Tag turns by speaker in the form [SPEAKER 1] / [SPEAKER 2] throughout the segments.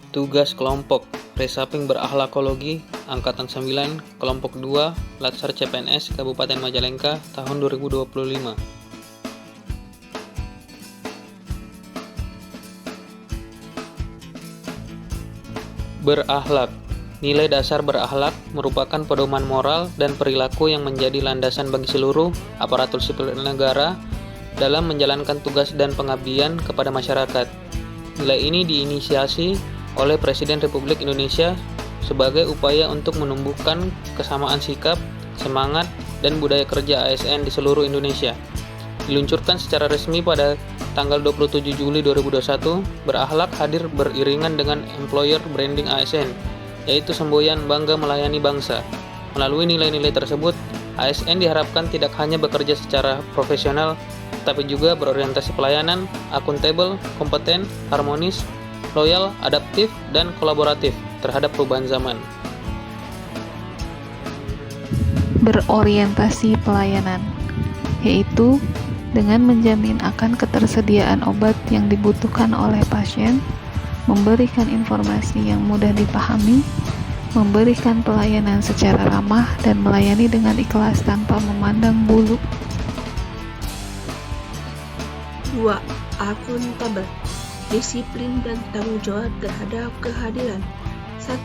[SPEAKER 1] Tugas kelompok Resaping Berakhlakologi Angkatan 9 Kelompok 2 Latsar CPNS Kabupaten Majalengka tahun 2025. Berakhlak. Nilai dasar berakhlak merupakan pedoman moral dan perilaku yang menjadi landasan bagi seluruh aparatur sipil negara dalam menjalankan tugas dan pengabdian kepada masyarakat. Nilai ini diinisiasi oleh Presiden Republik Indonesia sebagai upaya untuk menumbuhkan kesamaan sikap, semangat, dan budaya kerja ASN di seluruh Indonesia. Diluncurkan secara resmi pada tanggal 27 Juli 2021, berakhlak hadir beriringan dengan employer branding ASN, yaitu semboyan bangga melayani bangsa. Melalui nilai-nilai tersebut, ASN diharapkan tidak hanya bekerja secara profesional, tapi juga berorientasi pelayanan, akuntabel, kompeten, harmonis, loyal, adaptif, dan kolaboratif terhadap perubahan zaman.
[SPEAKER 2] Berorientasi pelayanan, yaitu dengan menjamin akan ketersediaan obat yang dibutuhkan oleh pasien, memberikan informasi yang mudah dipahami, memberikan pelayanan secara ramah, dan melayani dengan ikhlas tanpa memandang bulu.
[SPEAKER 3] 2. Akuntabel. Disiplin dan tanggung jawab terhadap kehadiran. 1.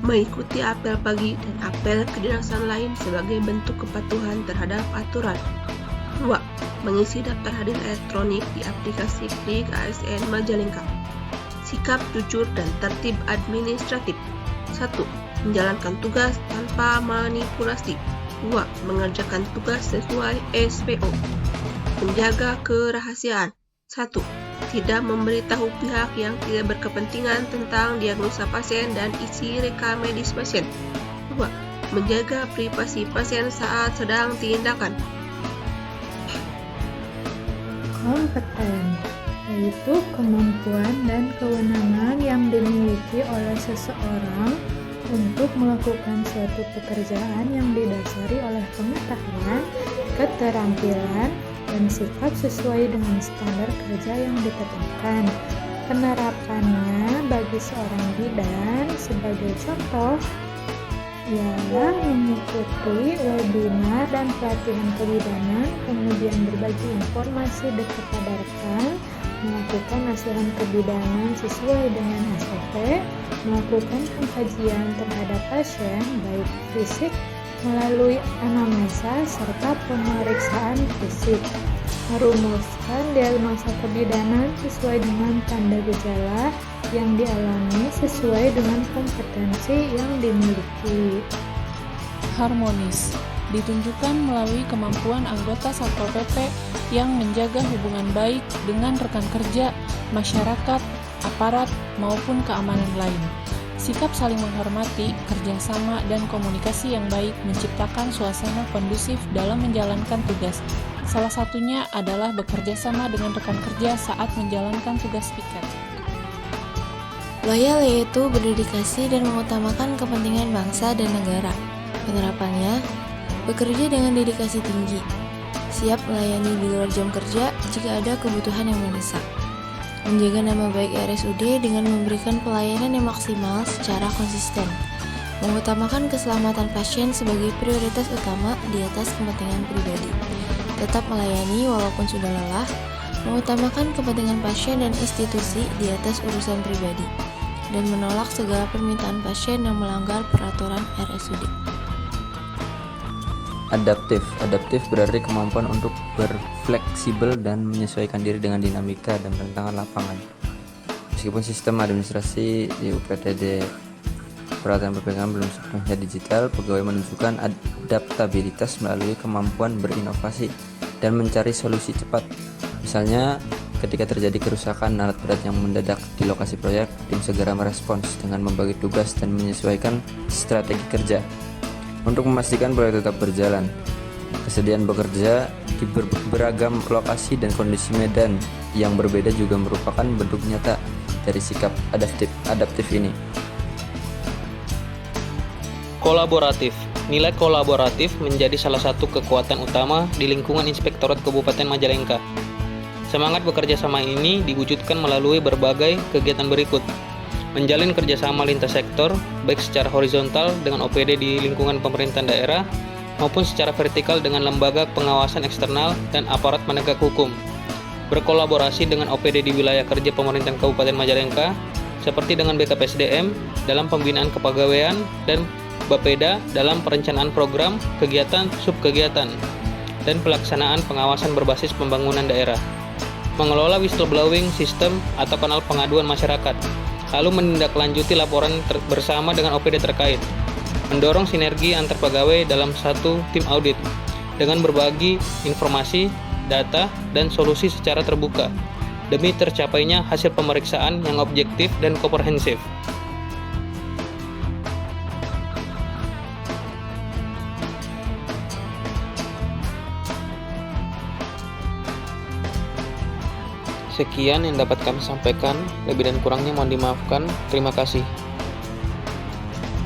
[SPEAKER 3] Mengikuti apel pagi dan apel kedinasan lain sebagai bentuk kepatuhan terhadap aturan. 2. Mengisi daftar hadir elektronik di aplikasi Klik ASN Majalengka. Sikap jujur dan tertib administratif. 1. Menjalankan tugas tanpa manipulasi. 2. Mengerjakan tugas sesuai SPO. Menjaga kerahasiaan. 1. Tidak memberitahu pihak yang tidak berkepentingan tentang diagnosa pasien dan isi rekam medis pasien. 2. Menjaga privasi pasien saat sedang tindakan.
[SPEAKER 4] Kompeten, yaitu kemampuan dan kewenangan yang dimiliki oleh seseorang untuk melakukan suatu pekerjaan yang didasari oleh pengetahuan, keterampilan, dan sikap sesuai dengan standar kerja yang ditetapkan. Penerapannya bagi seorang bidan sebagai contoh ialah mengikuti webinar dan pelatihan kebidanan, kemudian berbagi informasi kepada rekan, melakukan asuhan kebidanan sesuai dengan SOP, melakukan pengkajian terhadap pasien baik fisik melalui anamnesa serta pemeriksaan fisik, merumuskan diagnosa kebidanan sesuai dengan tanda gejala yang dialami sesuai dengan kompetensi yang dimiliki.
[SPEAKER 5] Harmonis ditunjukkan melalui kemampuan anggota Satpol PP yang menjaga hubungan baik dengan rekan kerja, masyarakat, aparat, maupun keamanan lain. Sikap saling menghormati, kerjasama, dan komunikasi yang baik menciptakan suasana kondusif dalam menjalankan tugas. Salah satunya adalah bekerja sama dengan rekan kerja saat menjalankan tugas piket.
[SPEAKER 6] Loyal yaitu berdedikasi dan mengutamakan kepentingan bangsa dan negara. Penerapannya, bekerja dengan dedikasi tinggi, siap melayani di luar jam kerja jika ada kebutuhan yang mendesak. Menjaga nama baik RSUD dengan memberikan pelayanan yang maksimal secara konsisten. Mengutamakan keselamatan pasien sebagai prioritas utama di atas kepentingan pribadi. Tetap melayani walaupun sudah lelah, mengutamakan kepentingan pasien dan institusi di atas urusan pribadi, dan menolak segala permintaan pasien yang melanggar peraturan RSUD.
[SPEAKER 7] Adaptif berarti kemampuan untuk berfleksibel dan menyesuaikan diri dengan dinamika dan tantangan lapangan. Meskipun sistem administrasi di UPTD Peralatan PPKM belum sepenuhnya digital, pegawai menunjukkan adaptabilitas melalui kemampuan berinovasi dan mencari solusi cepat. Misalnya, ketika terjadi kerusakan alat berat yang mendadak di lokasi proyek, tim segera merespons dengan membagi tugas dan menyesuaikan strategi kerja. Untuk memastikan proyek tetap berjalan, kesediaan bekerja di beragam lokasi dan kondisi medan yang berbeda juga merupakan bentuk nyata dari sikap adaptif ini.
[SPEAKER 1] Kolaboratif. Nilai kolaboratif menjadi salah satu kekuatan utama di lingkungan Inspektorat Kabupaten Majalengka. Semangat bekerja sama ini diwujudkan melalui berbagai kegiatan berikut. menjalin kerjasama lintas sektor, baik secara horizontal dengan OPD di lingkungan pemerintahan daerah, maupun secara vertikal dengan lembaga pengawasan eksternal dan aparat penegak hukum. Berkolaborasi dengan OPD di wilayah kerja pemerintahan Kabupaten Majalengka, seperti dengan BKPSDM dalam pembinaan kepegawaian dan Bapeda dalam perencanaan program, kegiatan, subkegiatan, dan pelaksanaan pengawasan berbasis pembangunan daerah. Mengelola whistleblowing system atau kanal pengaduan masyarakat, lalu menindaklanjuti laporan bersama dengan OPD terkait. Mendorong sinergi antar pegawai dalam satu tim audit dengan berbagi informasi, data, dan solusi secara terbuka demi tercapainya hasil pemeriksaan yang objektif dan komprehensif. Sekian yang dapat kami sampaikan, lebih dan kurangnya mohon dimaafkan. Terima kasih.